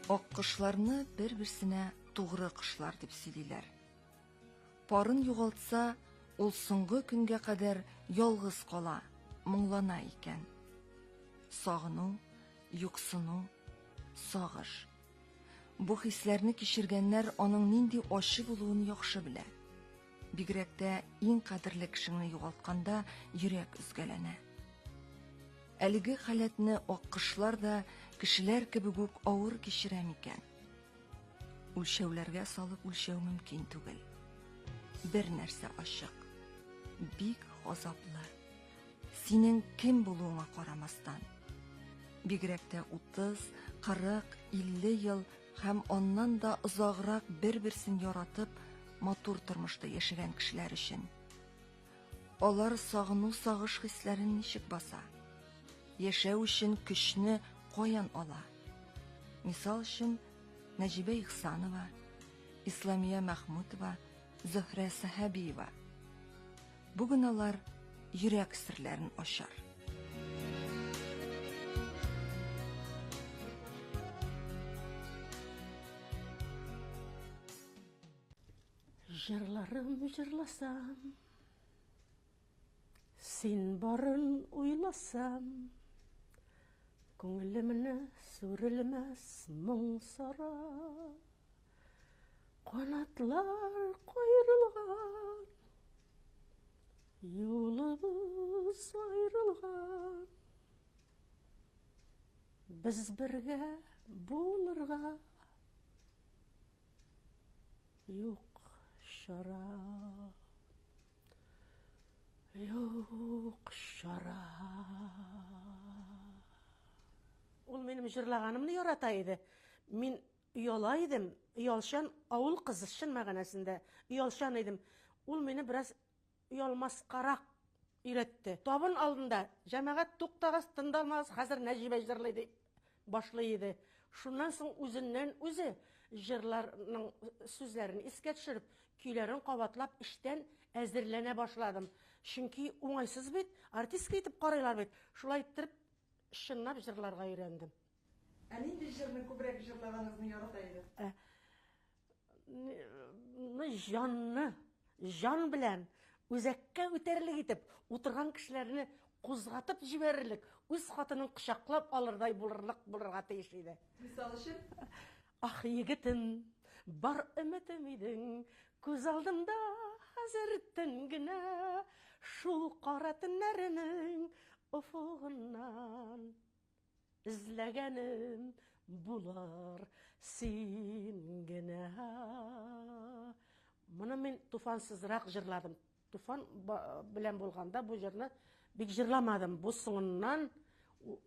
Аккышларны бер-берсенә тугры кышлар дип сөйлиләр. Парын югалтса, ул соңгы көнгә кадәр ялгыз кала, моңлана икән. Сагыну, юксыну, сагыш. Бу хисләрне кичергәннәр аның нинди ачы булуын яхшы белә. Бигрәк тә иң кадерле кешеңне югалтканда йөрәк үзгәләнә. Әлеге халәтне аккышлар да кешеләр кебек үк авыр кичерә микән? Үлчәүләргә салып үлчәү мөмкин түгел. Бер нәрсә ачык, бик газаплы. Синең кем булуыңа карамастан. Бигрәк тә 30, 40, 50 ел һәм аннан да озаграк бер-берсен яратып, матур тормышта яшәгән кешеләр өчен. Алар сагыну, сагыш хисләрен ничек баса? Яшәү өчен көчне каян ала? Мисал өчен, Нәҗибә Ихсанова, Исламия Мәхмүтова, Зөһрә Сәхәбиева. Бүген алар йөрәк серләрен ачар. Җырларым җырласам, син барын уйласам, күңелемне сүрелмәс моң сара. Канатлар кайрылган, юлыбыз айрылган. Без бергә булырга юк шара, юк шара. Ул минем җырлаганымны ярата иде. Мин уяла идем, уялчан авыл кызы шын мәгънәсендә. Уялчан идем. Ул мине бераз уялмаскарак өйрәтте. Табын алдында җәмәгать туктагыз, тындалмагыз, хәзер Нәҗибә җырлый дип башлый иде. Шуннан соң үзеннән үзе җырларның сүзләрен искә төшереп, көйләрен кабатлап эштән әзерләнә башладым. Чөнки уңайсыз бит, артистка итеп карыйлар бит. Шулай итеп чынлап җырларга өйрәндем. Ә нинди җырны күбрәк җырлаганыңызны ярата иде? Җанны, җан белән үзәккә үтәрлек итеп, утырган кешеләрне кузгатып җибәрерлек, үз хатынын кочаклап алырдай булырга тиеш иде. Мисал өчен, ах, егетем, бар өметем идең, күз алдымда хәзер төн генә, шул кара төннәрнең офыгыннан эзләгәнем булыр син генә. Моны мин туфансызрак җырладым. Туфан белән булганда бу җырны бик җырламадым. Бу соңыннан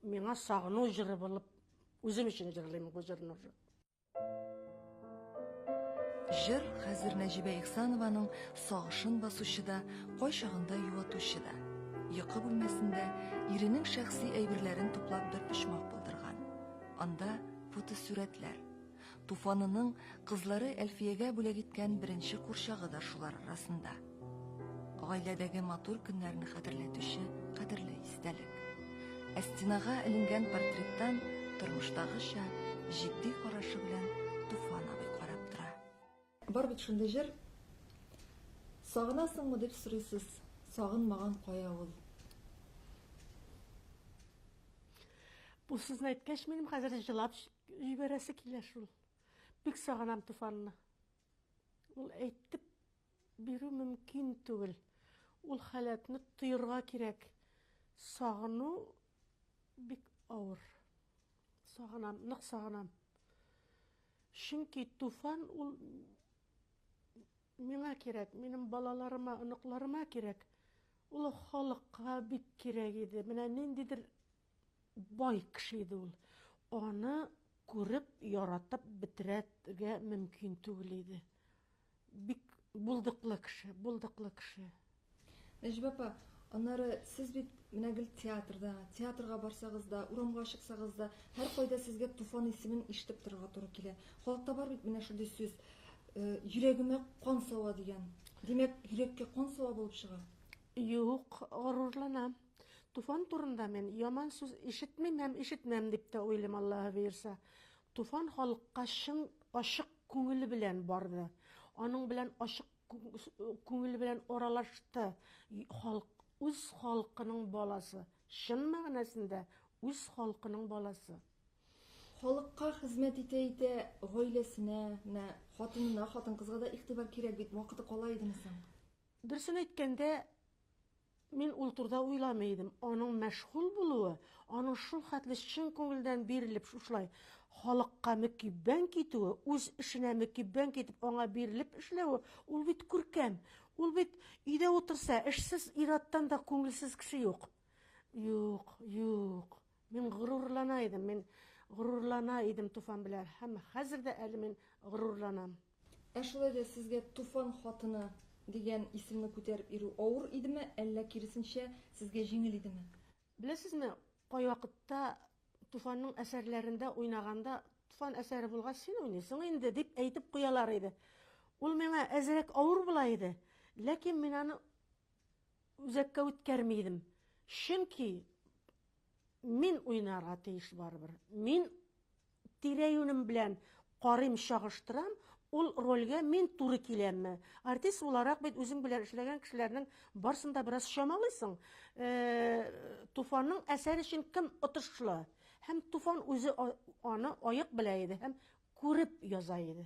миңа сагыну җыры булып, үзем өчен җырлыйм бу җырны. җыр хәзер Нәҗибә Ихсанованың сагышын басучы да, кайчагында юатучы да. Йокы бүлмәсендә иренең шәхси әйберләрен туплап бер почмак булдырган. Анда фотосурәтләр. Туфанының кызлары Әлфиягә бүләк иткән беренче курчагы да шулар арасында. Гаиләдәге матур көннәрне хәтерләтүче кадерле истәлек. Стенага эленгән портреттан тормыштагыча җитди карашы белән Туфан абый карап тора. Бар бит шундый җыр. Сагынасыңмы дип сорыйсыз, сагынмаган кая ул? Бу сүзне әйткәч, минем хәзер җылап җибәрәсе килә шул. Бик сагынам Туфанны. Ул әйтеп бирү мөмкин түгел. Ул халәтне тойырга кирәк. Сагыну бик авыр. Сагынам, нык сагынам. Чөнки Туфан ул миңа кирәк, минем балаларыма, оныкларыма кирәк. Ул халыкка бик кирәк иде. Менә ниндидер бай кеше иде ул. Аны күреп, яратып бетерергә мөмкин түгел иде. Бик булдыклы кеше, булдыклы кеше. Нәҗибә апа, аннары сез бит менә гел театрга барсагыз да, урамга чыксагыз да, һәр кайда сезгә Туфан исемен ишетеп торырга туры килә. Халыкта бар бит менә шундый сүз, йөрәгемә кан сава дигән. Димәк, йөрәккә кан сава булып чыга. Юк, горурланам. Туфан турында мен яман сүз ишетмим һәм ишетмәм дип тә уйлыйм, Аллаһы бирсә. Туфан халыкка шын ашык күңеле белән барды. Аның белән ашык күңеле белән аралашты. Халык үз халкының баласы, шын мәгънәсендә үз халкының баласы. Халыкка хезмәт итә, гаиләсенә, хатынына, хатын-кызга да игътибар кирәк бит, вакыты кала идеме соң? Дөресен әйткәндә, мин ул турда уйламыйдым. Аның мәшгуль булуы, аның шул хәтле чын күңелдән бирелеп шулай халыкка мөкиббән китүе, үз эшенә мөкиббән китеп аңа бирелеп эшләве, ул бит күркәм. Ул бит өйдә утырса, эшсез ираттан да күңелсез кеше юк. Юк. Мин горурлана идем Туфан белән. Һәм хәзер дә әле мин горурланам. Шулай да сезгә Туфан хатыны дигән исемне күтәреп йөрү авыр идеме, әллә киресенчә сезгә җиңел идеме? Беләсезме, кайвакытта Туфанның әсәрләрендә уйнаганда, Туфан әсәре булгач син уйныйсың инде дип әйтеп куялар иде. Ул миңа әзрәк авыр була иде. Ләкин мин аны үзәккә үткәрмидем. Чөнки мин уйнарга тиеш барыбер. Мин тирә-юнем белән карыйм, чагыштырам, ул рольгә мин туры киләмме? Артист буларак бит үзең белән эшләгән кешеләрнең барсында бераз чамалыйсың. Туфанның әсәре өчен кем отышлы? Һәм Туфан үзе аны аяк белә иде, һәм күреп яза иде.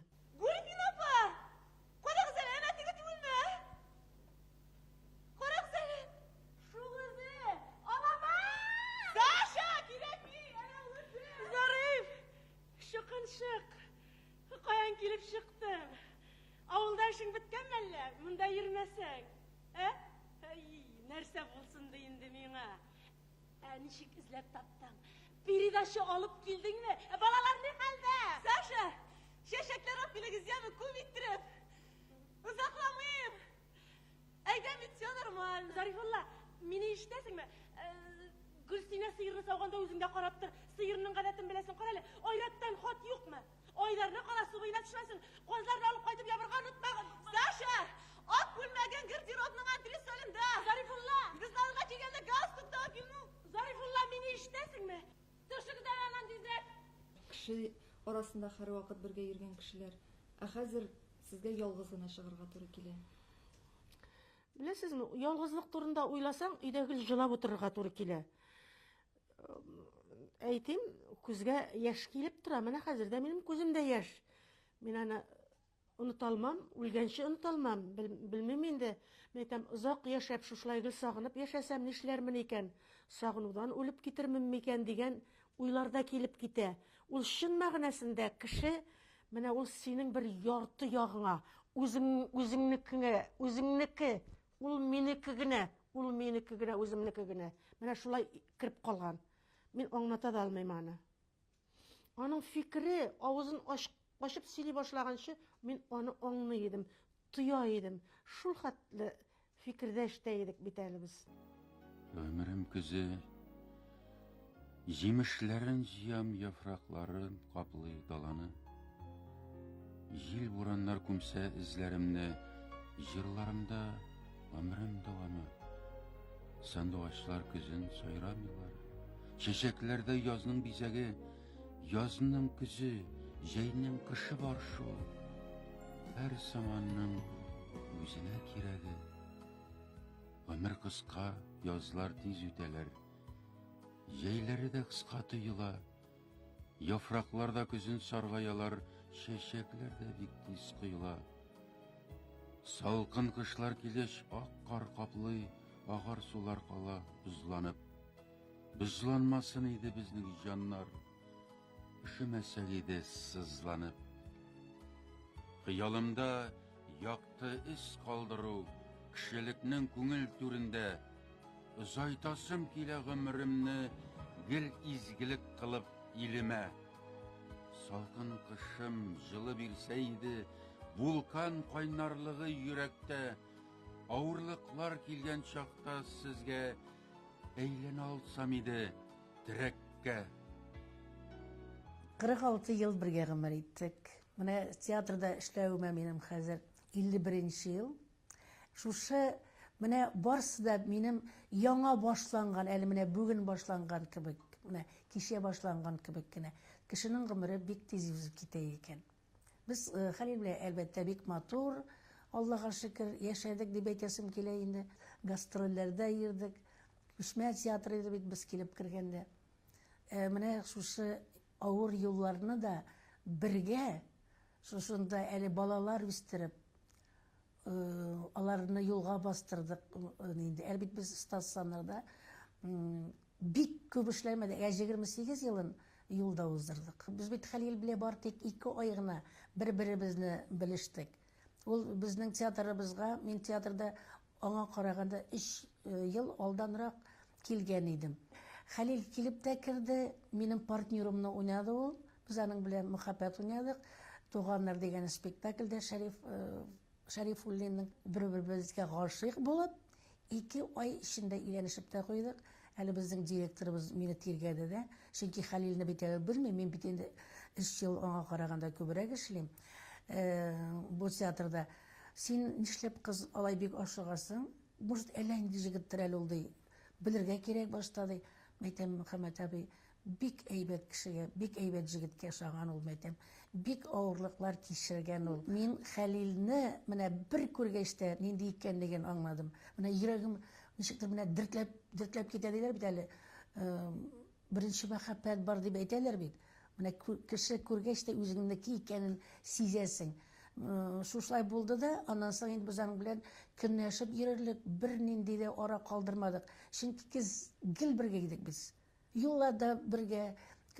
Каян килеп чыктың? Авылда эшең биткәнме әллә? Монда йөрмәсәң? Нәрсә булсын ди инде миңа? Ничек эзләп таптың? Передача алып килдеңме? Балалар ни хәлдә? Саша, чәчәкләр алып килегезме күп иттереп? Узакламыйм. Әйдә бит, все нормаль. Зарифулла, мине ишетәсеңме? Гөлсинә сыерны сауганда үзеңдә карап тор. Сыерның гадәтен беләсең, кара әле. Айраттан хат юкмы? Айдарны кара субыйна төшмәсен. Казларны алып кайтып ябырга онытмагын. Саша, ак күлмәгән гардеробның антресолында. Зарифулла, кызларга кигәндә галстук та килмә. Зарифулла, мине ишетәсеңме? Тышыгыдан анан дизрәк. Кеше арасында һәрвакыт бергә йөргән кешеләр. Хәзер сезгә ялгыз гына чыгарга туры килә. Беләсезме, ялгызлык турында уйласаң, өйдә гел җылап утырырга туры килә. Әйтим, күзгә яшь килеп тора. Менә хәзер дә минем күземдә яшь. Мин аны оныталмам, үлгәнче оныталмам. Белмим инде. Мен әйтәм, озак яшәп шулай гел сагынып яшәсәм нишләрмен икән? Сагынудан үлеп китермен микән дигән уйларда килеп китә. Ул чын мәгънәсендә кеше, менә ул синең бер ярты ягыңа, үзеңнеке, ул минеке генә, үземнеке генә. Менә шулай кирип калган. Мин аңлата да алмыйм аны. Аның фикере авызын ачып сөйли башлаганчы, мин аны аңлый идем, тоя идем. Шул хәтле фикердәш тә идек бит әле без. Ömrüm күзе, җимешләрен җыям, яфракларын каплый даланы. Җил бураннар күмсә эзләремне, җырларымда ömrüm дәвамы. Сандугачлар күзен сайрамыйлар. Чәчәкләрдә язның бизәге, язның күзе, җәйнең кышы бар шул. Һәр заманның үзенә кирәге. Ömür кыска, язлар тиз үтәләр. Җәйләре дә кыска тоела. Яфракларда күзен саргаялар, чәчәкләр дә бик тиз коела. Салкын кышлар килеш ак кар каплый, агар сулар кала бузланып. Бузланмасын иде безнең җаннар, üşümәсәк иде сызланып. Хыялымда якты ис калдыру, кешелекнең күңел түрендә. Озайтасым килә гомремне, гел изгелек кылып илемә. Салкын кышым җылы бирсә иде, вулкан кайнарлыгы йөрәктә. Авырлыклар килгән чакта сезгә әйләнә алсам иде терәккә. 46 ел бергә гомер иттек. Менә театрда эшләвемә минем хәзер 51 ел. Шушы менә барсы да минем яңа башланган, әле менә бүген башланган кебек. менә кичә башланган кебек кенә. Кешенең гомере бик тиз узып китә икән. Без Хәлил белән әлбәттә бик матур, Аллаһка шөкер, яшәдек дип әйтәсем килә инде. Гастрольләрдә йөрдек. Күчмә театры иде бит без килеп кергәндә. Менә шушы авыр юлларны да бергә, шушында әле балалар үстереп, аларны юлга бастырдык инде. Әлбит без стационарда бик күп эшләмәдек. 28 елын юлда уздырдык. Без бит Хәлил белән бар тик 2 ай гына бер-беребезне белештек. Ул безнең театрыбызга, мин театрда аңа караганда 3 ел алданрак килгән идем. Хәлил килеп тә керде, минем партнерымны уйнады ул. Без аның белән мөхәббәт уйнадык. Туганнар дигән спектакльдә Шәрифуллинның бер-беребезгә гашыйк булып, 2 ай эчендә өйләнешеп тә куйдык. Әле безнең директорыбыз мине тиргәде дә, чөнки Хәлилне бит белмим, мин бит инде 3 ел аңа караганда күбрәк эшлим. Бу театрда син нишләп кыз алай бик ашыгасың? Может, әллә инде җегеттер әле ул ди. Белергә кирәк баштады. Мәйтәм Мөхәммәд абый бик әйбәт кешегә, бик әйбәт җегеткә ошаган ул мәйтәм. Бик авырлыклар кичергән ул. Мин Хәлилне менә бер күргәч тә нинди икәнлеген аңладым. Менә йөрәгем ничектер менә дертләп китә диләр бит әле. Беренче мәхәббәт бар дип әйтәләр бит. Менә кеше күргәч тә үзеңнеке икәнен сизәсең. Шушлай булды да, аннан соң инде без аның белән көнләшеп йөрерлек, бер нинди дә ара калдырмадык. Чөнки гел бергә идек без. Юлларда бергә,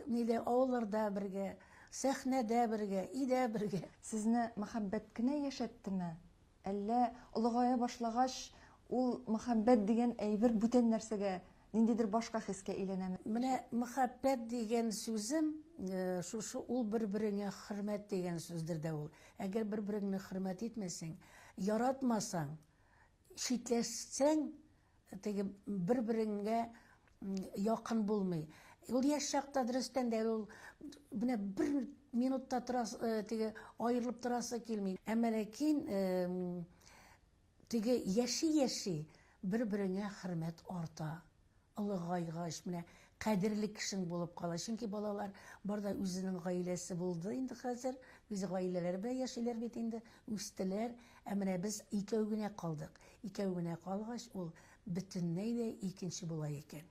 нидә авылларда бергә, сәхнәдә бергә, идә бергә. Сезне мәхәббәт кенә яшәттеме? Әллә олыгая башлагач, ул мәхәббәт дигән әйбер бүтән нәрсәгә, ниндидер башка хискә әйләнәме? Менә мәхәббәт дигән сүзем, шушы ул бер-береңә хөрмәт дигән сүздер дә ул. Әгәр бер-береңне хөрмәт итмәсәң, яратмасаң, шитләшсәң, теге бер-береңгә якын булмый. Ул яшь чакта дөрестән дә ул менә бер минутта торасы, теге аерылып торасы килми. Әмма ләкин теге яши бер-береңә хөрмәт арта. Олыгайгач менә кадерле кешең булып кала. Чөнки балалар барда үзенең гаиләсе булды инде хәзер. Үз гаиләләре белән яшиләр бит инде, үстеләр. Ә менә без икәү генә калдык. Икәү генә калгач, ул бөтенләй дә икенче була икән.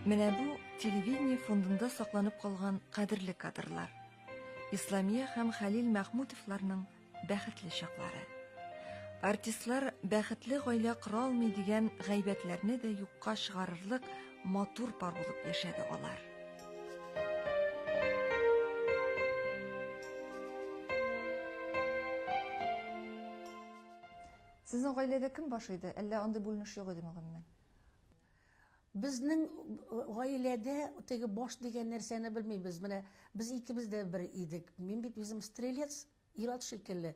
Менә бу телевидение фондында сакланып калган кадерле кадрлар. Исламия һәм Хәлил Мәхмүтовларның бәхетле чаклары. Артистлар бәхетле гаилә кыра алмый дигән гайбәтләрне дә юкка чыгарырлык матур пар булып яшәде алар. Сезнең гаиләдә кем баш иде? Әллә андый бүленеш юк идеме гомумән? Безнең гаиләдә теге баш дигән нәрсәне белмибез. Менә без икебез дә бер идек. Мин бит үзем стрелец, ират шикелле.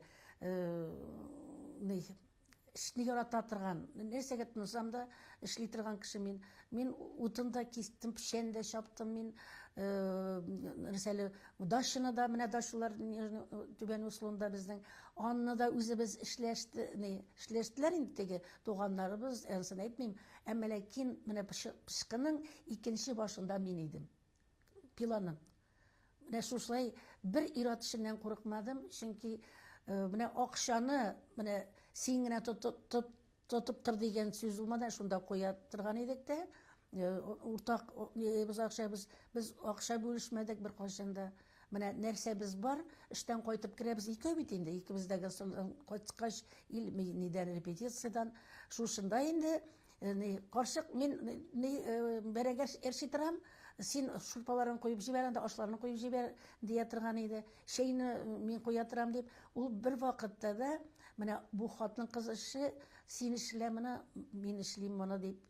Эшне ярата торган, нәрсәгә тынсам да эшли торган кеше мин. Мин утында кистем, пешәндә чаптым мин. Нәрсәле дашны да менә дашлар түбән услында безнең анны да үзебез эшләштеләр инде теге туганнарыбыз, әнсен әйтмим. Әмма ләкин менә пышкының икенче башында мин идем. Пиланың. Менә шушлай бер ират эшеннән курыкмадым, чөнки менә акчаны менә син генә тотып тор дигән сүз булмады, шунда куя торган идек тә. Уртак без акча бүлешмәдек бер кайчанда. Менә нәрсә без бар, эштән кайтып керәбез икәү бит инде. Икебездәге кайткач нидән репетициядән шушында инде карчык мин бәрәгә эрши торам. Син шурпаларын куеп җибәр, анда ашларны куеп җибәр дия торган иде. Шәйне мин куя торам дип, ул бер вакытта да менә бу хатын кыз эше син эшлә моны, мин эшлим моны дип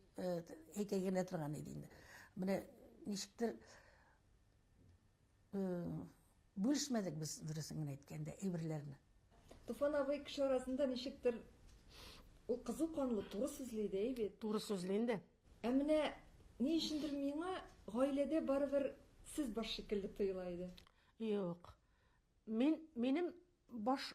әйтәгенә торган иде инде. Менә ничектер бүлешмәдек без дөресен әйткәндә әйберләрне. Туфан абый кеше арасында ничектер ул кызу канлы, туры сүзле иде бит. Туры сүзле инде. Ә менә Ни өчендер миңа гаиләдә барыбер сез баш шикелле тоела иде. Юк. Минем баш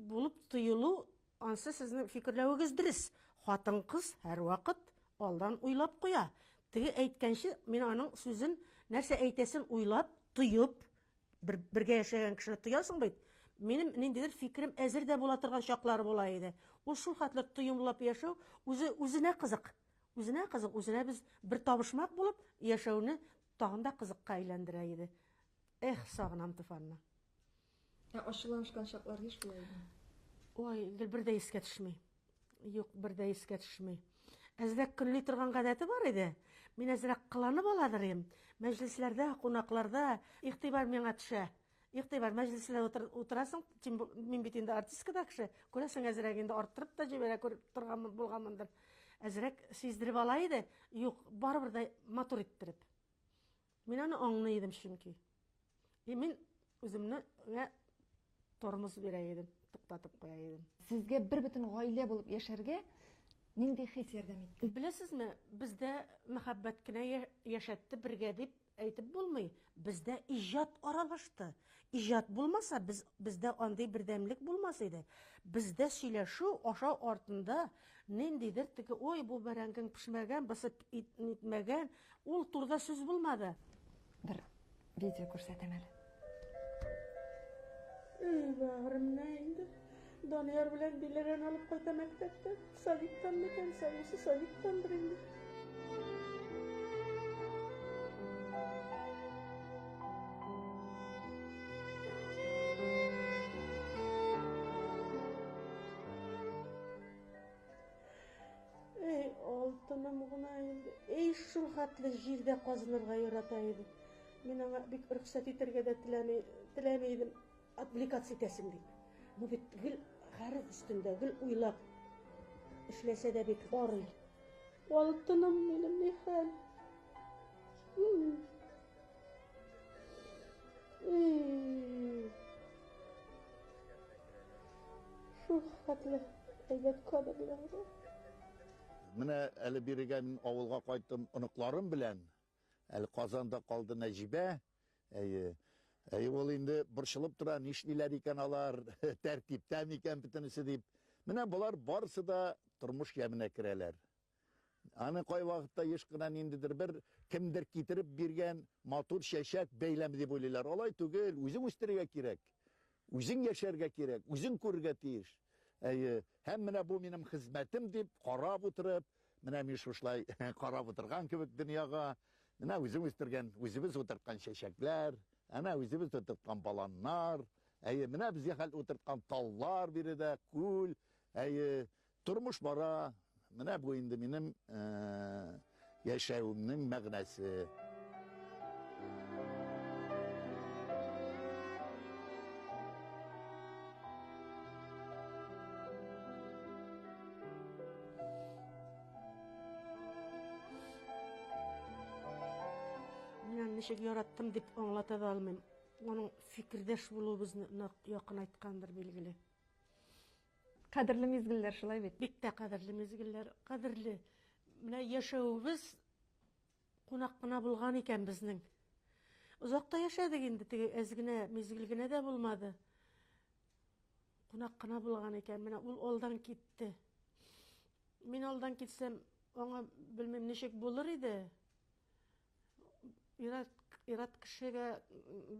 булып тоелу, ансы сезнең фикерләвегез дөрес. Хатын-кыз һәрвакыт алдан уйлап куя. Теге әйткәнче, мин аның сүзен, нәрсә әйтәсен уйлап, тоеп, бергә яшәгән кешене тоясың бит. Минем ниндидер фикерем әзер дә була торган чаклары була иде. Ул шул хәтле тоемлап яшәү үзенә кызык. Үзенә кызык, үзенә без бер табышмак булып яшәүне тагын да кызыкка әйләндерә иде. Сагынам Туфанны. Ачуланышкан чаклар еш була иде. Ой, бер дә искә төшми. Юк, бер дә искә төшми. Әзрәк көнли торган гадәте бар иде. Мин әзрәк кыланып аладыр идем. Мәҗлесләрдә, кунакларда игътибар миңа төшә. Игътибар мәҗлесләрдә утырасың, мин бит инде артистка да кеше. Күрәсең, әзрәк инде арттырып та җибәрә торган булганмындыр. Әзрәк сиздереп ала иде. Юк, барыбер дә матур иттереп. Мин аны аңлый идем чөнки. Мин үземне тормоз бирә идем, туктатып куя идем. Сезгә бер бөтен гаилә булып яшәргә нинди хис ярдәм итте? Беләсезме, бездә мәхәббәт кенә яшәтте бергә дип әйтеп булмый. Бездә иҗат аралашты. Иҗат булмаса, бездә андый бердәмлек булмас иде. Бездә сөйләшү ашау артында ниндидер теге, ой, бу бәрәңгең пешмәгән, бысып итмәгән, ул турда сүз булмады. Бер видео күрсәтәм әле. Бәгърем инде. Данияр белән биләрен алып кайта мәктәптән. Садиктан микән, сайысы Садиктандыр инде. Алтыным гына инде. Шул хәтле җирдә казынырга ярата иде. Мин аңа бик рөхсәт итәргә дә теләми идем. Аппликация итәсем дип. Бу бит гел хәреф өстендә, гел уйлап эшләсә дә бит арый. Алтыным минем ни хәл? Шул хәтле әйбәт кадрлар. Менә әле бирегә мин авылга кайттым оныкларым белән. Әле Казанда калды Нәҗибә. Ул инде борчылып тора, нишлиләр икән алар, тәртиптә микән бөтенесе дип. Менә булар барысы да тормыш яменә керәләр. Аны кай вакытта еш кына ниндидер бер кемдер китереп биргән матур чәчәк бәйләме дип уйлыйлар. Алай түгел, үзең үстерергә кирәк. Үзең яшәргә кирәк, үзең күрергә тиеш. Һәм менә бу минем хезмәтем дип карап утырып, менә мин шушлай карап утырган кебек дөньяга, менә үзең үстергән, үзебез утырткан чәчәкләр, ана үзебез утырткан баланнар, менә безгә хәл утырткан таллар биредә, күл, тормыш бара. Менә бу инде минем яшәүемнең мәгънәсе. Ничек яраттым дип аңлата да алмыйм. Аның фикердәш булуыбызны якын айткандыр билгеле. Кадерле мизгелләр шулай бит. Бик тә кадерле мизгелләр, кадерле. Менә яшәүебез кунак кына булган икән безнең. Узакта яшәдек инде, теге әзгенә мизгел генә дә булмады. Кунак кына булган икән, менә ул алдан китте. Мин алдан китсәм, аңа белмим ничек булыр иде. Ират кешегә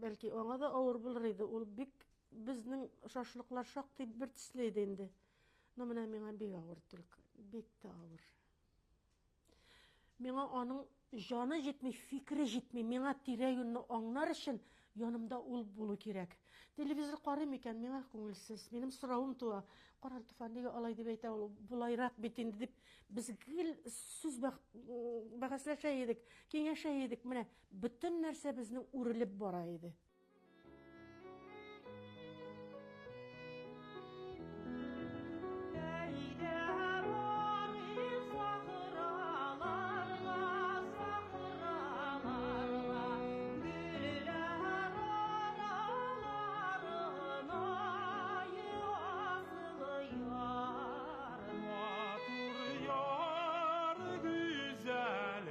бәлки аңа да авыр булыр иде. Ул бик безнең шашлыклар шактый бер төсле иде инде. Но менә миңа бик авыр түлк, бик тә авыр. Миңа аның җаны җитми, фикере җитми. Миңа тирә-юньне аңлар өчен янымда ул булу кирәк. Телевизор карыйм икән, миңа күңелсез. Минем соравым туа. Кара Туфан нигә алай дип әйтә ул? Булайрак бит инде дип без гел сүз бәхәсләшә идек, киңәшә идек. Менә бөтен нәрсә безнең үрелеп бара иде. Güzel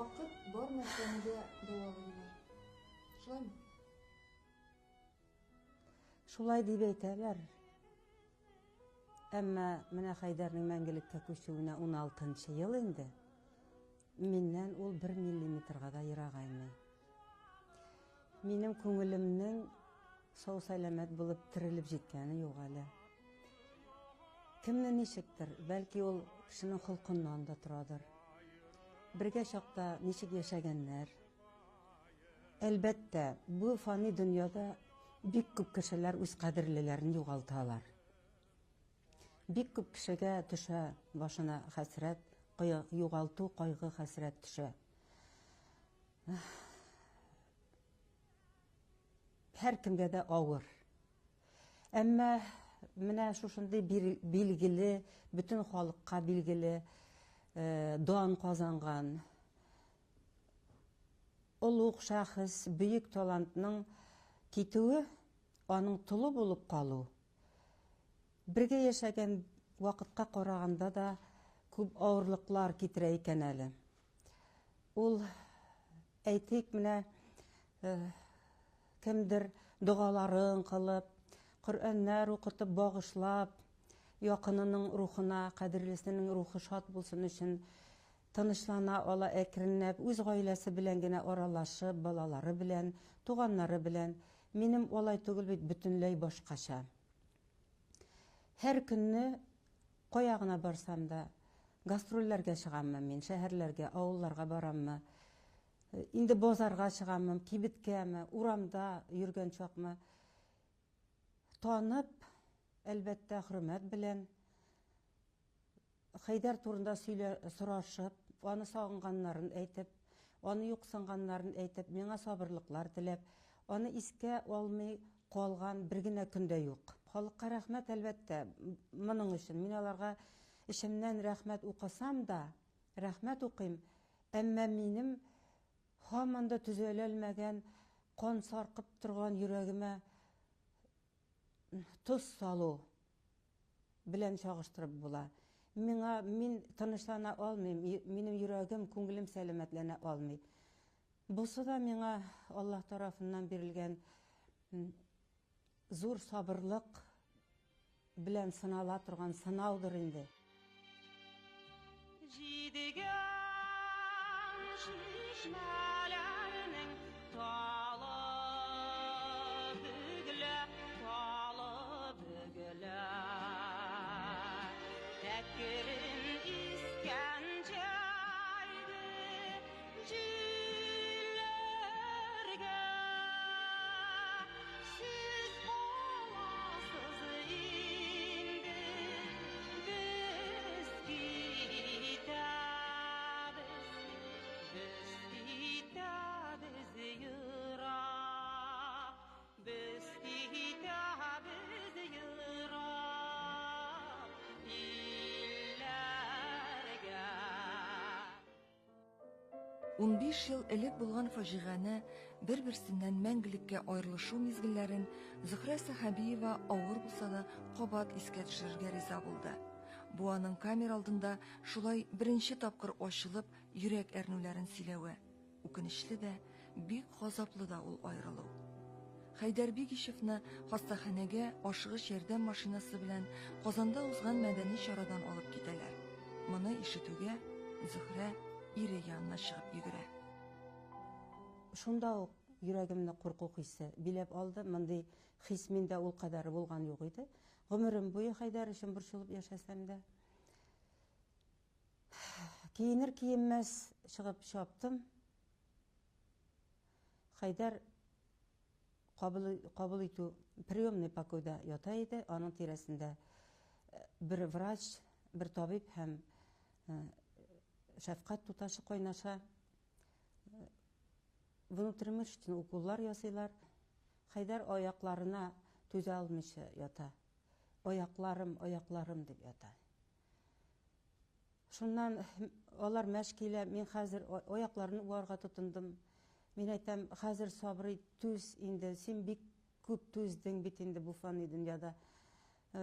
Вакыт бар нәрсәне дә дәвалыйлар. Шулаймы? Шулай дип әйтәләр. Әмма менә Хәйдәрнең мәңгелеккә күчүенә 16-нчы ел инде. Миннән ул 1 миллиметрга да ерагаймый. Минем күңелемнең сау-сәламәт булып терелеп җиткәне юк әле. Кемне ничектер, бәлки ул кешенең холкыннан да торадыр. Бергә чакта ничек яшәгәннәр. Әлбәттә, бу фани дөньяда бик күп кешеләр үз кадерлеләрен югалталар. Бик күп кешегә төшә башына хәсрәт, югалту, кайгы, хәсрәт төшә. Һәр кемгә дә авыр. Әмма менә шушындай билгеле, бөтен халыкка билгеле дан казанган олуг шәхес, бөек талантның китүе, аның тулы булып калу. Бергә яшәгән вакытка караганда да күп авырлыклар китерә икән әле. Ул әйтик менә кемдер дугаларын кылып, Коръәннәр укытып багышлап, якынының рухына, кадерлесенең рухы шат булсын өчен тынычлана ала әкренләп, үз гаиләсе белән генә аралашып, балалары белән, туганнары белән. Минем алай түгел бит, бөтенләй башкача. Һәр көнне кая гына барсам да, гастрольләргә чыгаммы мин, шәһәрләргә, авылларга бараммы, инде базарга чыгаммы, кибеткәме, урамда йөргән чакмы, танып, әлбәттә хөрмәт белән, Хәйдәр турында сорашып, аны сагынганнарын әйтеп, аны юксынганнарын әйтеп, миңа сабырлыклар теләп, аны искә алмый калган бер генә көндә юк. Халыкка рәхмәт, әлбәттә, моның өчен. Мин аларга эчемнән рәхмәт укысам да, рәхмәт укыйм, әмма минем һаман да төзәлмәгән, кан саркып торган йөрәгемә тоз салу белән чагыштырып була. Мин тынычлана алмыйм, минем йөрәгем, күңелем сәламәтләнә алмый. Бусы да миңа Аллаһ тарафыннан бирелгән зур сабырлык белән сынала торган сынаудыр инде. Şişmelerinin talı bügüle Tekkirin iskenceydi cillerge Siz olasız indi biz gideriz Biz gideriz yırak illerge 15 ел элек булган фаҗигане, бер-берсеннән мәңгелеккә аерылышу мизгелләрен Зөһрә Сахабиева авыр булса да кабат искә төшерергә риза булды. Бу аның камера алдында шулай беренче тапкыр ачылып, йөрәк әрнүләрен сөйләве. Үкенечле дә, бик газаплы да ул аерылу. Хәйдәр Бигишевны хастаханәгә ашыгыч ярдәм машинасы белән Казанда узган мәдәни чарадан алып китәләр. Моны ишетүгә Зөһрә ире янына чыгып йөгерә. Шунда ук йөрәгемне курку хисе биләп алды. Мондый хис миндә ул кадәр булган юк иде. Гомерем буе Хәйдәр өчен борчылып яшәсәм дә. Киенер киенмәс чыгып чаптым. Хәйдәр кабул итү приемный покойда ята иде. Аның тирәсендә бер врач, бер табиб һәм шәфкать туташы кайнаша. Внутрімышчын укуллар ясыйлар. Хәйдәр аякларына түзә алмыйча ята. Аякларым дип ята. Шуннан алар мәшкилә, мин хәзер аякларны уарга тотындым. Мин әйтәм, хәзер сабрый түз инде, син бик күп түздең бит инде бу фани дөньяда.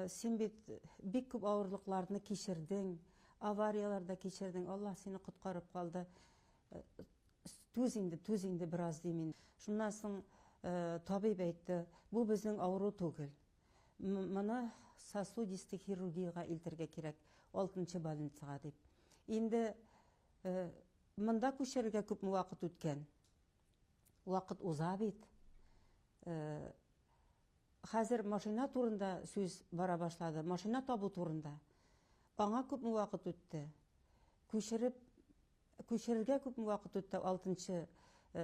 Син бит бик күп авырлыкларны кичердең, аварияларда кичердең. Аллаһ сине коткарып калды. түз инде біраз деймін. Шуннан соң табиб әйтте, бұл біздің ауру түгел. Мұны сосудистік хирургияға илтергә кирәк, 6-нчы больницага дип. Инде мында күчәргә күпме вакыт үткән. Вакыт уза бит. Хәзер машина турында сүз бара башлады. Машина табу турында. Аңа күпме вакыт үтте. Күчәргә күпме вакыт үтте 6-нчы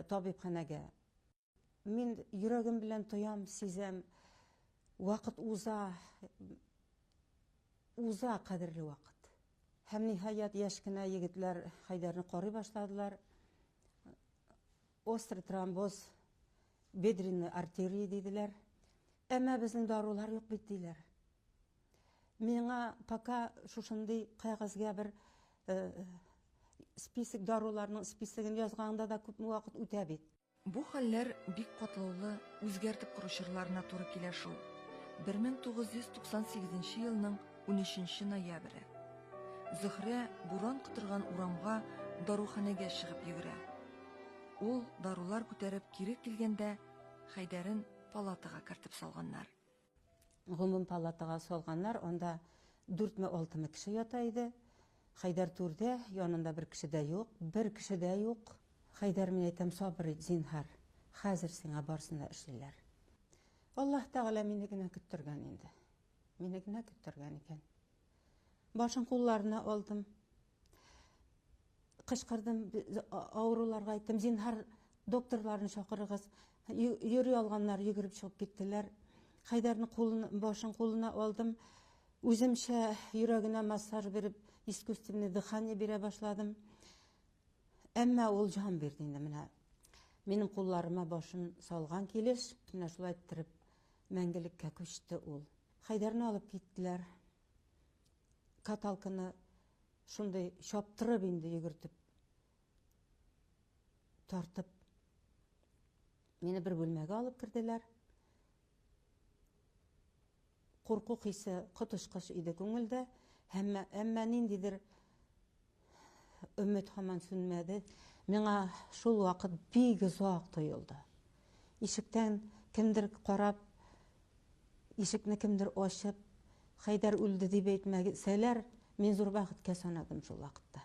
табибханәгә. Мин йөрәгем белән тоям, сизәм, вакыт уза кадерле вакыт. Һәм ниһаять яшь кенә егетләр Хәйдәрне карый башладылар. Острый тромбоз, бедренный артерия диделәр. Әмма безнең дарулар юк бит диләр. Миңа пока шушындый кагазга бер список даруларның списогын язганда да күпме вакыт үтә бит. Бу хәлләр бик катлаулы, үзгәртеп кору чорларына туры килә шул. 1998 елның 13 ноябре. Зөһрә буран кытырган урамга даруханәгә чыгып йөгерә. Ул дарулар күтәреп кире килгәндә Хәйдәрен палатага кертеп салганнар. Гомум палатага салганнар, анда 4-6 кеше ята иде. Хәйдәр түрдә, янында бер кеше дә юк. Хәйдәр, мин әйтәм, сабыр ит, зинһар. Хәзер сиңа барсында эшлиләр. Аллаһ Тәгалә мине генә көттергән инде. Мине генә көттергән икән. Башын кулларына алдым. Кычкырдым, авыруларга әйттем, зинһар, докторларны чакырыгыз. Йөри алганнар йөгереп чыгып киттеләр. Хәйдәрнең башын кулына алдым. Үземчә йөрәгенә массаж биреп, искусственный дыхание бирә башладым. Әмма ул җан бирде инде менә. Минем кулларыма башын салган килеш, менә шулай иттереп мәңгелеккә күчте ул. Хәйдәрне алып киттеләр. Каталканы шундай чаптырып инде йөгертеп, тартып. Мине бер бүлмәгә алып керделәр. Курку хисе котышкыч иде күңелдә, әмма ниндидер өмет һаман сүнмәде. Миңа шул вакыт бик озак тоелды. Ишектән кемдер карап, ишекне кемдер ачып, Хәйдәр үлде дип әйтмәсәләр, мин зур бәхеткә санадым шул вакытта.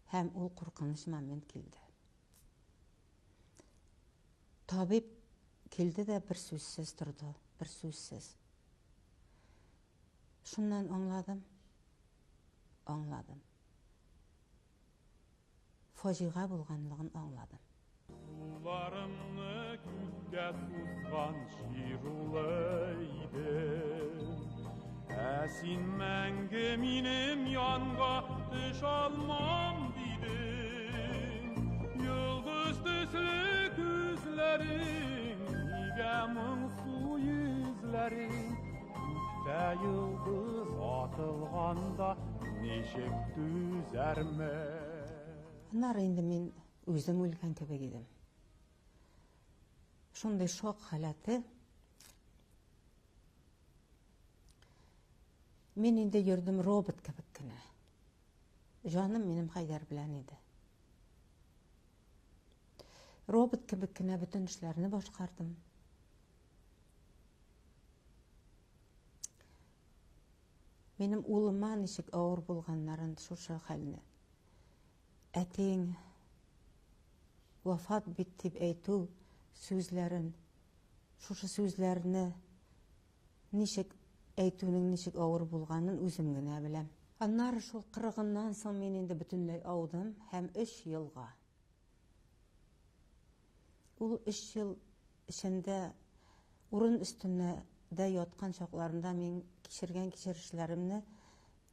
Һәм ул куркыныч момент килде. Табиб килде дә бер сүзсез торды, бер сүзсез. Шуннан аңладым. Фаҗига булганлыгын аңладым. Суларымны күккә сузган җир улы иде. Син мәңге минем янга төш алмам дидең. Йолдыз төсле күзләрең, нигә моңсу йөзләрең? Күктә йолдыз атылганда ничек түзәрмен? Аннары инде мин үзем үлгән кебек идем. Шундай шок халаты. Мин инде йөрдем робот кебек кенә. Җаным минем Хәйдәр белән иде. Робот кебек кенә бөтен эшләрне башкардым. Минем улыма ничек авыр булганнарын, шушы хәлне. Әтең вафат бит дип әйтү сүзләрен, шушы сүзләрне ничек әйтүнең ничек авыр булганын үзем генә беләм. Аннары шул 40-ннан соң мин инде бөтенләй аудым һәм 3 елга. Ул 3 ел эчендә урын өстенә дә яткан чакларында мин кичергән кичерешләремне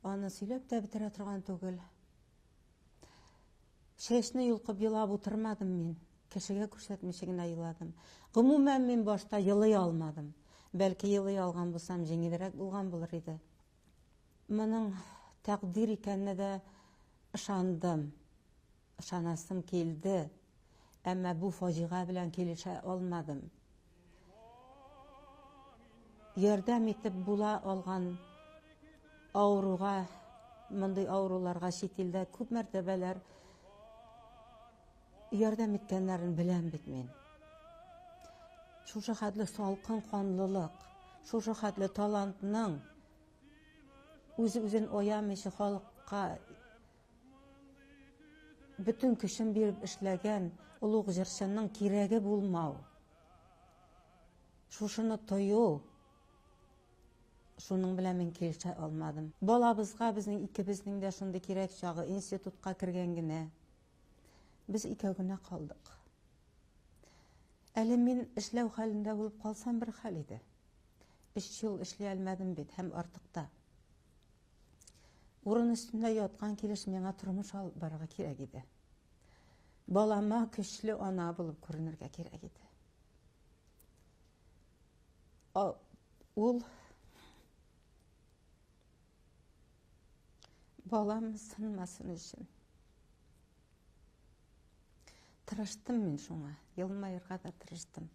аны сөйләп тә бетерә торган түгел. Чәчне йолкып елап утырмадым мин. Кешегә күрсәтмичә генә еладым. Гомумән мин башта елый алмадым. Бәлки елый алган булсам җиңелрәк булган булыр иде. Моның тәкъдир икәненә дә ышандым. Ышанасым килде. Әмма бу фаҗига белән килешә алмадым. Ярдәм итеп була алган авыруга мондай авыруларга чит илдә күп мәртәбәләр ярдәм иткәннәрен беләм бит мин. Шушы хәтле салкын канлылык, шушы хәтле талантның үзен аямыйча халыкка бөтен көчен биреп эшләгән улуг җырчының кирәге булмау. Шушыны тою, шуның белән мин килешә алмадым. Балабызга безнең икебезнең дә шундый кирәк чагы институтка кергән генә. Без икәү генә калдык. Әле мин эшләү хәлендә булып калсам бер хәл иде. 3 ел эшли алмадым бит, һәм артык та. Урын өстендә яткан килеш миңа тормыш алып барырга кирәк иде. Балама көчле ана булып күренергә кирәк иде. Ул балам сынмасын өчен тырыштым мин шуңа, елмаерга да тырыштым.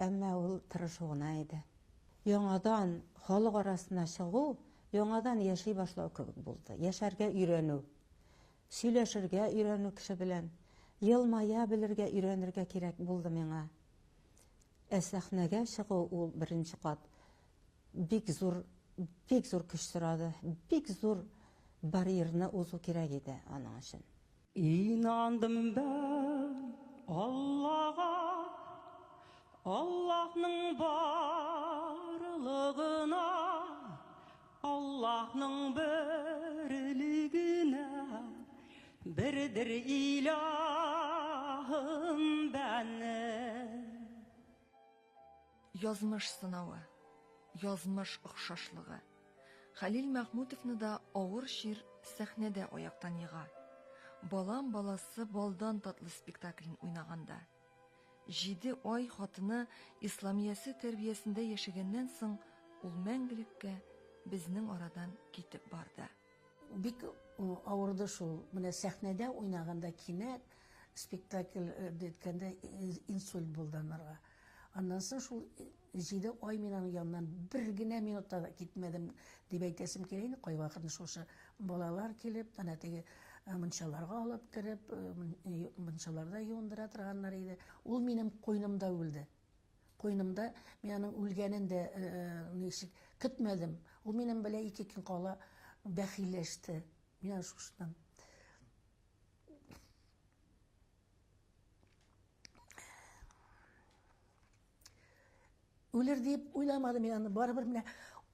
Әмма ул тырышуына иде. Яңадан халык арасына чыгу, яңадан яши башлау кебек булды. Яшәргә өйрәнү, сөйләшергә өйрәнү кеше белән, елмая белергә өйрәнергә кирәк булды миңа. Сәхнәгә чыгу ул беренче кат бик зур көч сорады, бик зур барьерны узу кирәк иде аның өчен. İnandım ben Allah'a, Allah'ның barlığına, Allah'ның birligine, birdir ilahım benim. Язмыш сынавы, язмыш охшашлыгы. Хәлил Мәхмүтовны да авыр шир сәхнәдә аяктан йыга. Балам баласы балдан татлы спектаклен уйнаганда. 7 ай хатыны исламиясе тәрбиясендә яшәгәннән соң ул мәңгелеккә безнең арадан китеп барды. Бик авырды шул. Менә сәхнәдә уйнаганда кинәт спектакль диткәндә инсульт булды анарга. Аннан соң шул 7 ай мин аның яныннан бер генә минутта китмәдем дип әйтәсем килә инде. Кайвакыт шушы балалар килеп, ана теге мунчаларга алып кереп, мунчаларда юындыра торганнар иде. Ул минем койнымда үлде. Койнымда мин аның үлгәнен дә ничек көтмәдем. Ул минем белән 2 көн кала бәхилләште. Мин шушыдан үлер дип уйламадым мин аны. Барыбер менә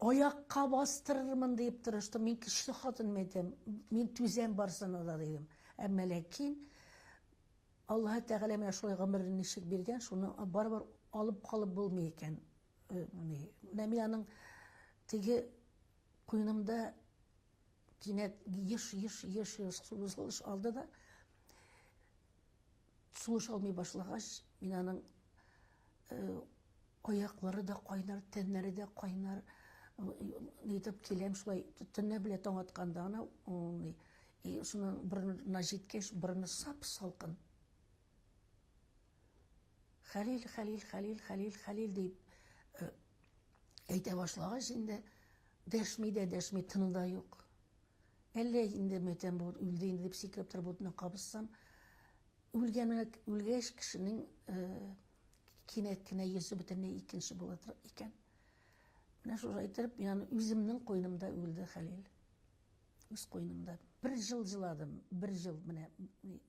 аякка бастырырмын дип тырыштым. Мин кеше хатын мәйтәм, мин түзәм барсына да дидем. Әмма ләкин Аллаһ Тәгалә менә шулай гомерне ничек биргән, шуны барыбер алып калып булмый икән. Менә мин аның теге куйнымда кинәт еш сулыш алды да, сулыш алмый башлагач, мин аның аяклары да кайнар, тәннәре дә кайнар. Нитеп киләм шулай төнне белә таң атканда ана шуның борынына җиткәч борыны сап-салкын. Хәлил дип әйтә башлагач инде дәшми тыны да юк. Әллә инде мәйтәм бу үлде инде дип сикереп торып утына кабыссам, үлгәч кешенең кинәт кенә йөзе бөтенләй икенче була икән. Менә шулай итеп, мин үземнең койнымда үлде Хәлил. Үз койнымда. 1 ел җыладым, 1 ел менә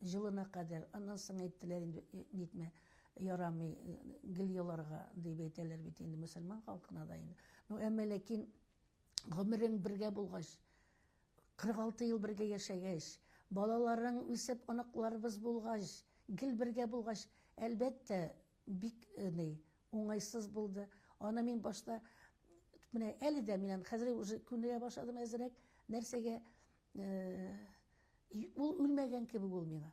җылына кадәр. Аннан соң әйттеләр инде нитмә, ярамый гел еларга дип әйтәләр бит инде мөселман халкына да инде. Әмма ләкин гомерең бергә булгач, 46 ел бергә яшәгәч, балаларың үсеп, анакларыбыз булгач, гел бергә булгач, әлбәттә бик уңайсыз булды. Аны мин башта менә әле дә мин хәзер уже күнегә башладым әзрәк нәрсәгә ул үлмәгән кебек ул миңа.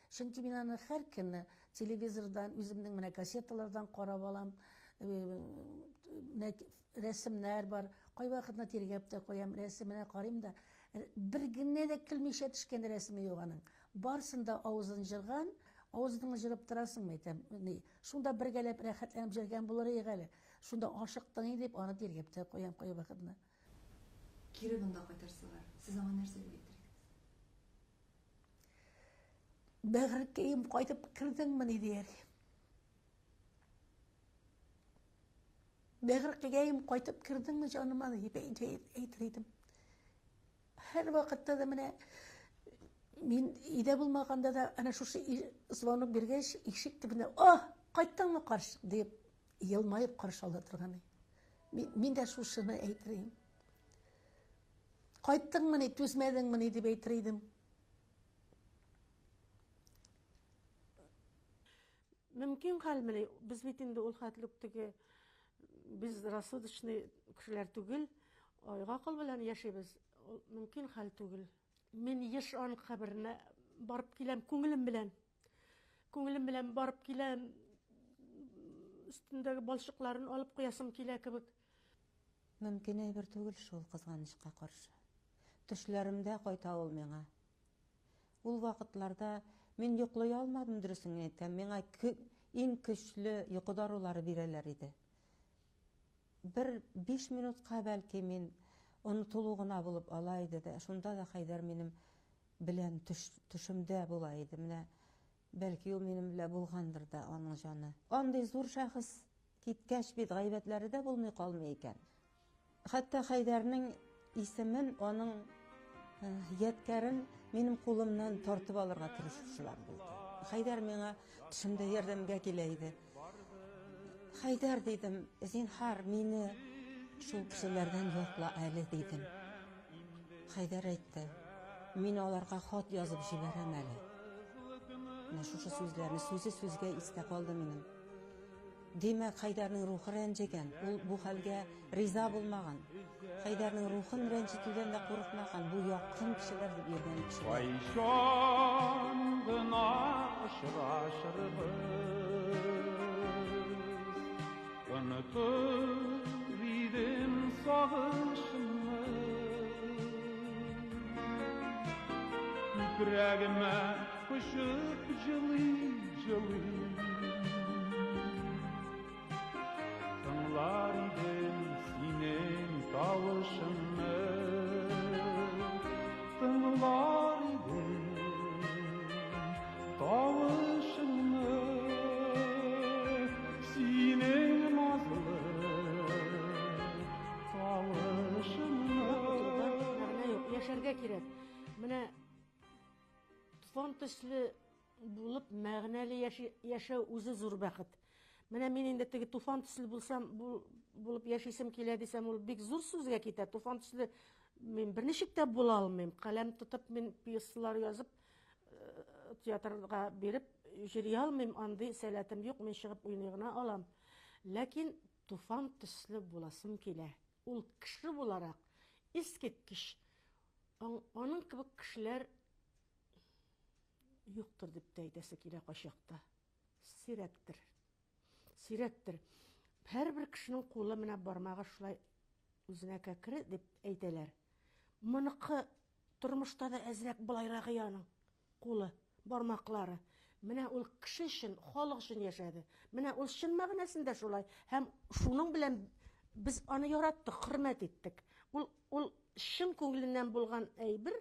Чөнки мин аны һәр көнне телевизордан, үземнең менә кассеталардан карап алам. Рәсемнәр бар. Кайвакытны тиргәп тә куям, рәсеменә карыйм да, бер генә дә көлмичә төшкән рәсеме юк аның. Барсында авызын җырган, авызын җырып торасың мәйтәм. Шунда бергәләп рәхәтләнеп җиргән булыр иде әле. Шунда ашыктың дип аны тиргәп тә куям кайвакытны. кире бунда кайтарсалар, сез аңа нәрсә дип әйтер идегез? Бәгыркәем кайтып кирдеңме дияр. Бәгыркәем кайтып кирдеңме җаныма дип әйтер идем. Һәр вакытта да менә мин өйдә булмаганда да ана шушы звонок биргәч, ишек төбенә "О, кайттыңмы карчык?" дип елмаеп каршы ала торган. Мин дә шушыны әйтер идем. Кайттыңмы, түзмәдеңме дип әйтер идем. Мөмкин хәлме, без бит инде ул хәтлектәге без рассудочный кешеләр түгел, айгакыл белән яшибез. Мөмкин хәл түгел. Мин еш ан каберенә барып киләм күңелем белән. Күңелем белән барып киләм. Өстендәге балчыкларын алып куясым килә кебек. Мөмкин әйбер түгел шул кызганычка каршы. Төшләремдә кайта ул миңа. Ул вакытларда мин йоклый алмадым дөресен әйткән. Миңа иң көчле йокы дарулары бирәләр иде. Бер 5 минутка бәлки мин онытылу гына булып ала иде дә, шунда да Хайдар минем белән төшемдә була иде. Менә бәлки ул минем белән булгандыр да аның җаны. Андый зур шәхес киткәч бит гайбәтләре дә булмый калмый икән. Хәтта Хайдарның исемен, аның яткәрен минем кулымнан тартып алырга тырышучылар булды. Хайдар миңа төшемдә ярдәмгә килә иде. Хайдар дидем, зинһар мине шул кешеләрдән якла әле дидем. Хайдар әйтте, мин аларга хат язып җибәрәм әле. Менә шушы сүзләрне сүзгә истә калды минем. Димәк, Хайдарның рухы рәнҗегән, ул бу хәлгә риза булмаган. Хайдарның рухын рәнҗетүдән дә курыкмаган, бу якын кешеләр дип йөргән кешеләр. Кайчан гына очрашырбыз, unutur idim sağışımı. Küpregime kuşup cılı tınlar idim sinin tavışını. Tınlar idim tavışını. Sinin nazlı tavışını. Мәгънә юк, яшәргә кирәк. Менә туфан төсле булып мәгънәле яшәү үзе зур бәхет. Менә мин инде теге туфан төсле булсам, булып яшисем килә дисәм, ул бик зур сүзгә китә. Туфан төсле мин берничек тә була алмыйм. Каләм тотып мин пьесалар язып, театрга биреп йөри алмыйм, андый сәләтем юк, мин чыгып уйный гына алам. Ләкин туфан төсле буласым килә. Ул кеше буларак искиткеч. Аның кебек кешеләр юктыр дип әйтәсе килә кайчакта. Сирәктер. Һәрбер кешенең кулы менә бармагы шулай үзенә кәкре дип әйтәләр. Моныкы тормышта да әзрәк булайрагы аның кулы, бармаклары. Менә ул кеше өчен, халык өчен яшәде. Менә ул чын мәгънәсендә шулай. Һәм шуның белән без аны яраттык, хөрмәт иттек. Ул чын күңеленнән булган әйбер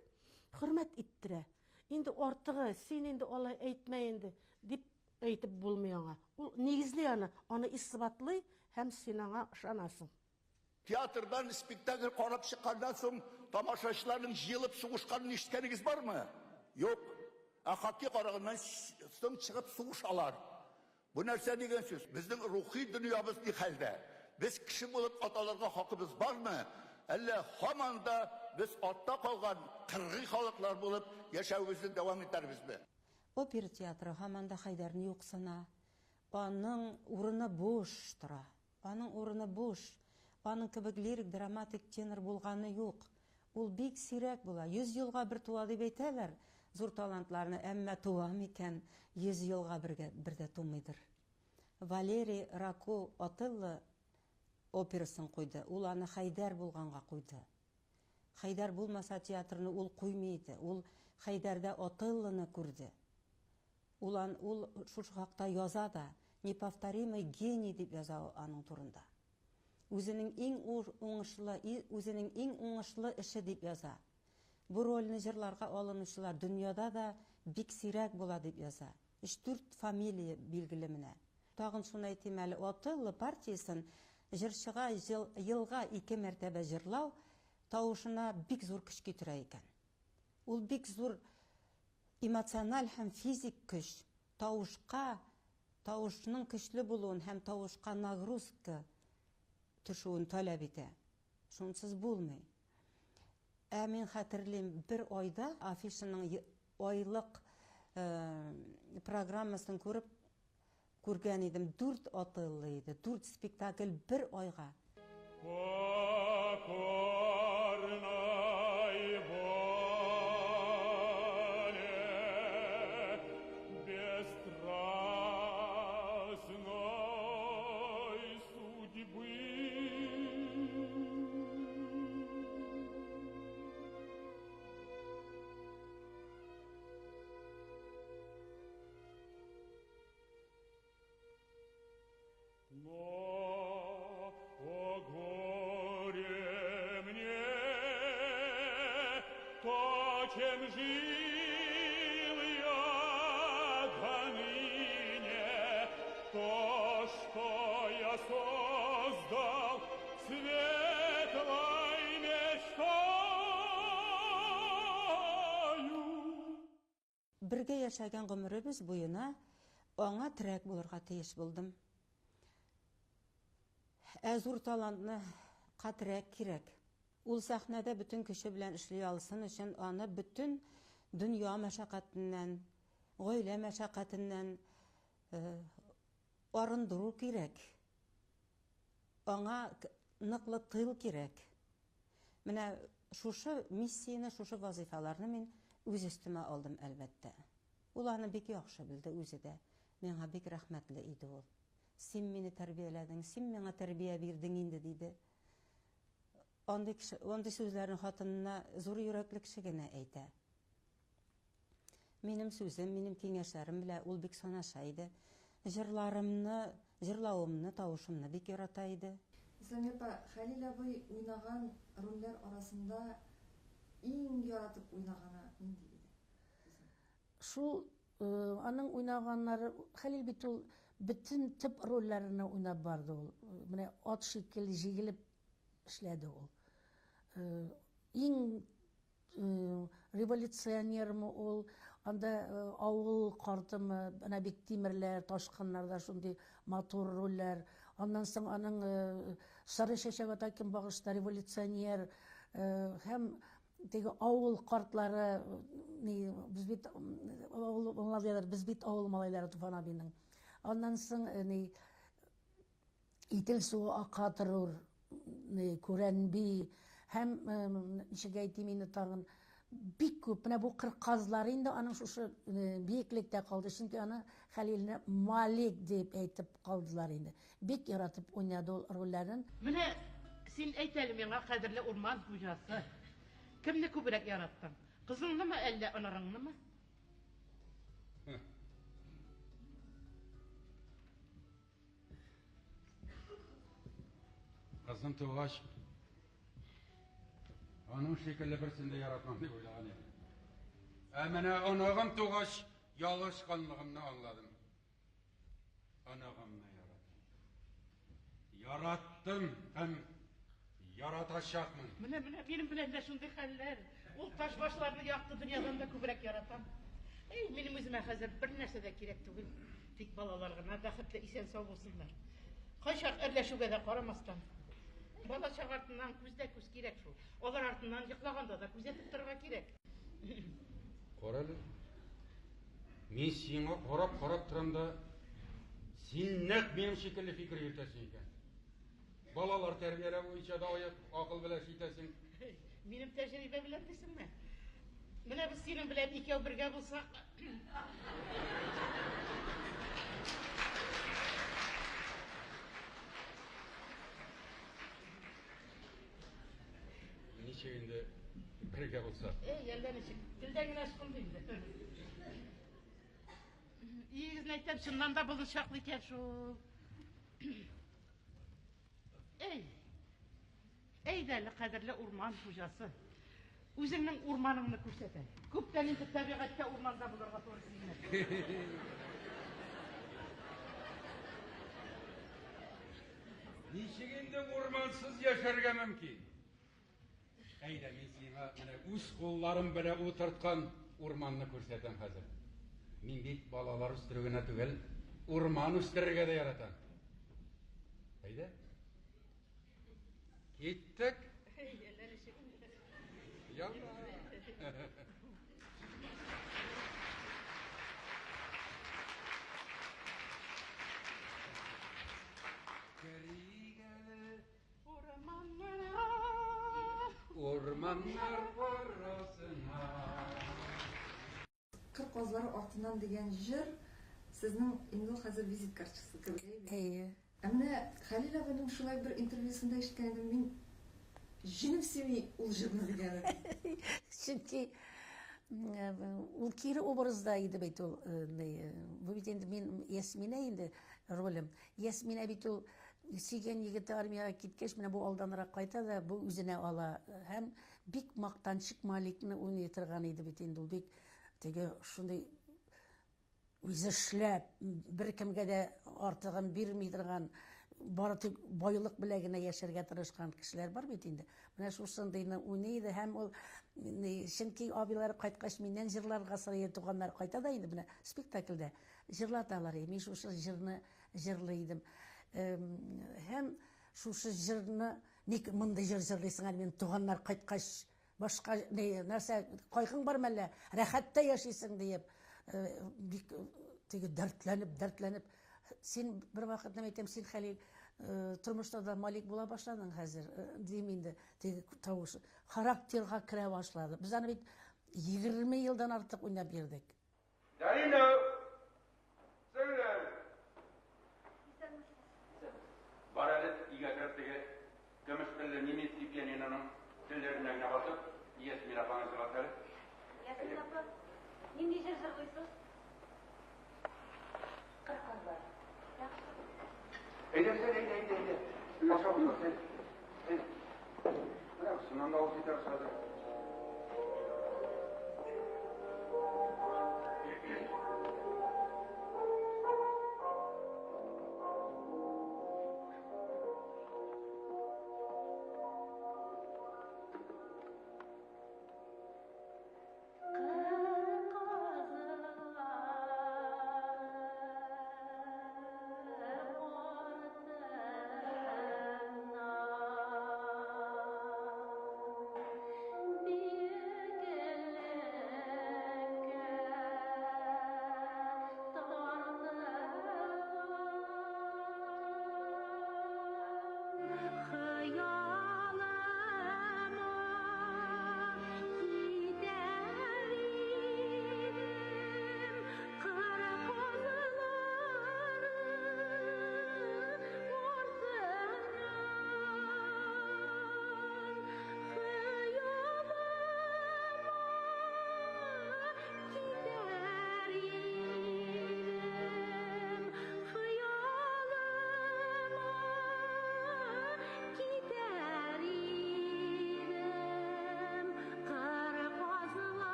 хөрмәт иттерә. Инде артыгы, син инде алай әйтмә инде дип әйтеп булмый аңа. Ул нигезли аны исбатлый һәм син аңа ышанасың. Театрдан спектакль карап чыккандан соң тамашачыларның җыелып сугышканын ишеткәнегез бармы? Юк. Хакки караганнан соң чыгып сугышалар. Бу нәрсә дигән сүз? Безнең рухи дөньябыз ни хәлдә? Без кеше булып аталарга хакыбыз бармы? Әллә һаман да без артта калган кыргый халыклар булып яшәүебезне дәвам итәрбезме? Опера театры һаман да Хайдарны юксына. Аның урыны буш тора. Аның урыны буш. Аның кебек лирик, драматик тенор булганы юк. Ул бик сирәк була. 100 елга бер туа дип әйтәләр. Зур талантларны, әмма туа микән 100 елга бердә тумыйдыр. Валерий Рако Отелло операсын куйды. Ул аны Хайдар булганга куйды. Хайдар булмаса театрны ул куймайды. Ул Хайдарда Отеллоны күрде. Ул шушы хакта яза да, неповторимый гений дип яза аның турында. Үзенең иң уңышлы эше дип яза. Бу рольне җырларга алынучылар дөньяда да бик сирәк була дип яза. 3-4 фамилия билгеле менә. Тагын шуны әйтим әле, Атыллы партиясын җырчыга елга 2 мәртәбә җырлау тавышына бик зур көч китерә икән. Ул бик зур эмоциональ һәм физик көч, тавышның көчле булуын һәм тавышка нагрузка төшүен таләп итә. Шунсыз булмый. Мин хәтерлим, бер айда афишаның айлык программасын күргән идем, 4 Атыллы иде, 4 спектакль бер айга. Чем жил я до ныне, то, что я создал, светлой мечтаю. Бергә яшәгән гомеребез буена аңа терәк булырга тиеш булдым. Зур талантны катрәк кирәк. Ул сәхнәдә бөтен көче белән эшли алсын өчен аны бөтен дөнья мәшәкатеннән, гаилә мәшәкатеннән арындыру кирәк. Аңа ныклы тыл кирәк. Менә шушы миссияне, шушы вазифаларны мин үз өстемә алдым әлбәттә. Ул аны бик яхшы белде үзе дә. Миңа бик рәхмәтле иде ул. Син мине тәрбияләдең, син миңа тәрбия бирдең инде диде. Андый сүзләрне хатынына зур йөрәкле кеше генә әйтә. Минем сүзем, минем киңәшләрем белән ул бик санаша иде. Җырлавымны, тавышымны бик ярата иде. Зәңгәпә, Хәлил абый уйнаган рольләр арасында иң яратып уйнаганы нинди иде? Шул аның уйнаганнары, Хәлил бит ул бөтен тип рольләрне уйнап барды ул. Менә ат шикелле җигелеп эшләде ул. Иң революционермы ул, анда авыл картымы, ана бик тимерләр, ташкыннарда шундый матур рольләр. Аннан соң аның Сары чәчәк ата кем багышта революционер һәм теге авыл картлары, без бит авыл малайлар, без бит авыл малайлары Туфан абыйның. Аннан соң Ител суы ака торыр, Күрәнби һәм ничек әйтим инде тагын бик күп. Менә бу кырказлар инде аның шушы биеклектә калды, чөнки аны Хәлилне Малик дип әйтеп калдылар инде. Бик яратып уйнады ул рольләрен. Менә син әйт әле миңа, кадерле урман хуҗасы, кемне күбрәк яраттың? Кызыңнымы әллә анарыңнымы? Кызым тугач, аның шикелле берсен дә яратмам дип уйлаган идем. Менә анагым тугач, ялгышканлыгымны аңладым. Анагымны яраттым һәм яратачакмын. Менә минем белән дә шундый хәлләр. Ул таш башларны якты дөньядан да күбрәк яратам. Минем үземә хәзер бер нәрсә дә кирәк түгел. Тик балалар гына бәхетле исән сау булсыннар. Кайчак әрләшүгә дә карамастан. Бала чак артыннан күздә күз кирәк шул. Алар артыннан йоклаганда да күзәтеп торырга кирәк. Карале. Мин сиңа карап торам да, син нәкъ минем шикелле фикер йөртәсең икән. Балалар тәрбияләү буенча да акыл белән җитәсең. Минем тәҗрибә белән дисеңме? Менә без синең белән икәү бергә булсак, Ничек инде бергә булса? Әллә ничек? Телдән генә ышкынды инде. Игезне әйтәм, чыннан да булышаклы икән шул. Әйдәлі қадірлі урман хужасы. Үзеңнең урманыңны күрсәтә. Күптән инде табигатьтә урманда булырга туры килә. Ничек инде урмансыз яшәргә мөмкин? Әйдә, мин сиңа менә үз кулларым белән утырткан урманны күрсәтәм хәзер. Мин бит балалар үстерү генә түгел, урман үстерергә дә яратам. Әйдә. Киттек. Ялла. Ormanlar arasına. Кыр казлары артынан дигән җыр сезнең инде хәзер визит карточкасы кебек. Әмма Хәлил абыйның шулай бер интервьюсында ишеткән идем мин җинем семи ул җырны дигән. Чөнки ул кире образда иде бит ул. Бу бит инде мин Ясмина инде ролем. Ясмина бит ул сөйгән егете армияга киткәч менә бу алданрак кайта да бу үзенә ала. Һәм бик мактанчык Маликны уйный торган иде бит инде ул бик теге шундый үзе эшләп бер кемгә дә артыгын бирми торган бары тик байлык белән генә яшәргә тырышкан кешеләр бар бит инде. Менә шушындыйны уйный иде һәм ул чөнки абыйлары кайткач миннән җырларга сырый туганнар кайта да инде менә спектакльдә җырлаталар. Мин шушы җырны җырлый идем. Һәм шушы җырны ник монда җыр җырлыйсың әле мин туганнар кайткач башка нәрсә кайгың бармы әллә рәхәттә яшисең диеп бик теге дәртләнеп син бер вакытны әйтәм син Хәлил тормышта да Малик була башладың хәзер дим инде теге тавыш характерга керә башлады. Без аны бит 20 елдан артык уйнап йөрдек. Барады игәгәртеге көмеш телле немец пианиноның телләренә генә басып, Ясмин апаны җырлатты. Ясмин апа, нинди җыр җырлыйсыз? Кыркызлар. Әйдә. Аша булсын. Менә шуннан да ул китәр шады.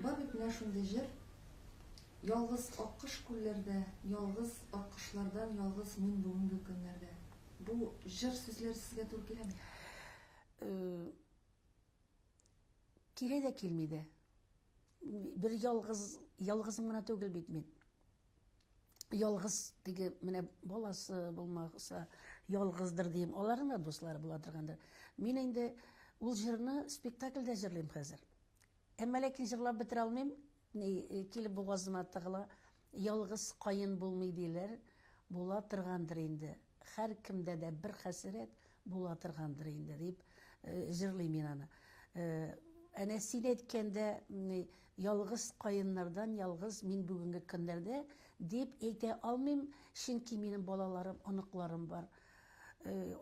Бабит менә шундый җыр. Ялгыз аккыш күлләрдә, ялгыз аккышлардан, ялгыз мин бүгенге көннәрдә. Бу җыр сүзләр сезгә туры киләме? Килә дә килми дә. Бер ялгызым гына түгел бит мин. Ялгыз теге менә баласы булмаса ялгыздыр дим. Аларның да дуслары була торгандыр. Мин инде ул җырны спектакльдә җырлыйм хәзер. Әмма ләкин җырлап бетерә алмыйм. Килеп бугазыма тыгыла. Ялгыз кайын булмый диләр. Була торгандыр инде. Һәр кемдә дә бер хәсрәт була торгандыр инде дип җырлыйм мин аны. Әнә син әйткәндә ялгыз кайыннардан ялгыз мин бүгенге көннәрдә дип әйтә алмыйм, чөнки минем балаларым, оныкларым бар.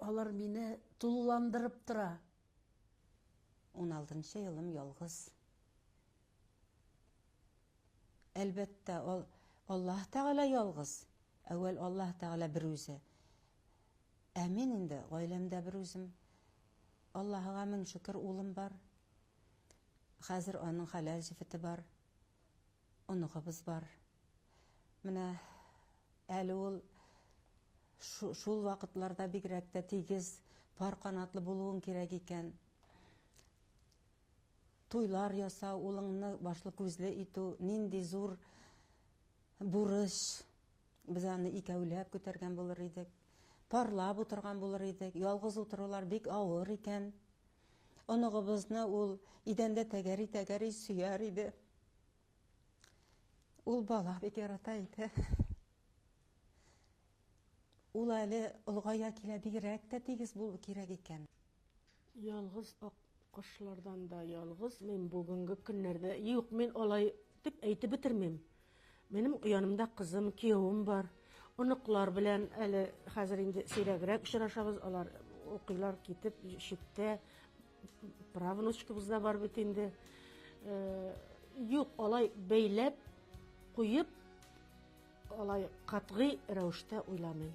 Алар мине тулыландырып тора. 16 елым ялгыз. Әлбәттә, Аллаһ Тәгалә ялгыз. Әүвәл Аллаһ Тәгалә бер үзе. Ә мин инде гаиләмдә бер үзем. Аллаһыга мең шөкер, улым бар. Хәзер аның хәләл җифете бар. Онығыбыз бар. Менә әле ул шул вакытларда бигрәк тә тигез, пар канатлы булуың кирәк икән. Туйлар ясау, улыңны башлы күзле итү, нинди зур бурыч. Без аны икәүләп күтәргән булыр идек. Парлап утырган булыр идек. Ялгыз утырулар бик авыр икән. Онығыбызны ул идәндә тәгәри сөяр иде. Ул бала бик ярата иде. Ул әле олгая килә, бигрәк тә тигез булу кирәк икән. Ялгыз аккошлардан да ялгыз мен бүгенге көннәрдә юк, мен алай дип әйтеп бетермим. Минем янымда кызым, киявым бар. Оныклар белән әле хәзер инде сирәгрәк очрашабыз, алар укыйлар китеп читтә. Правнучкабыз да бар бит инде. Юк, алай бәйләп куеп, алай катгый рәвештә уйламыйм.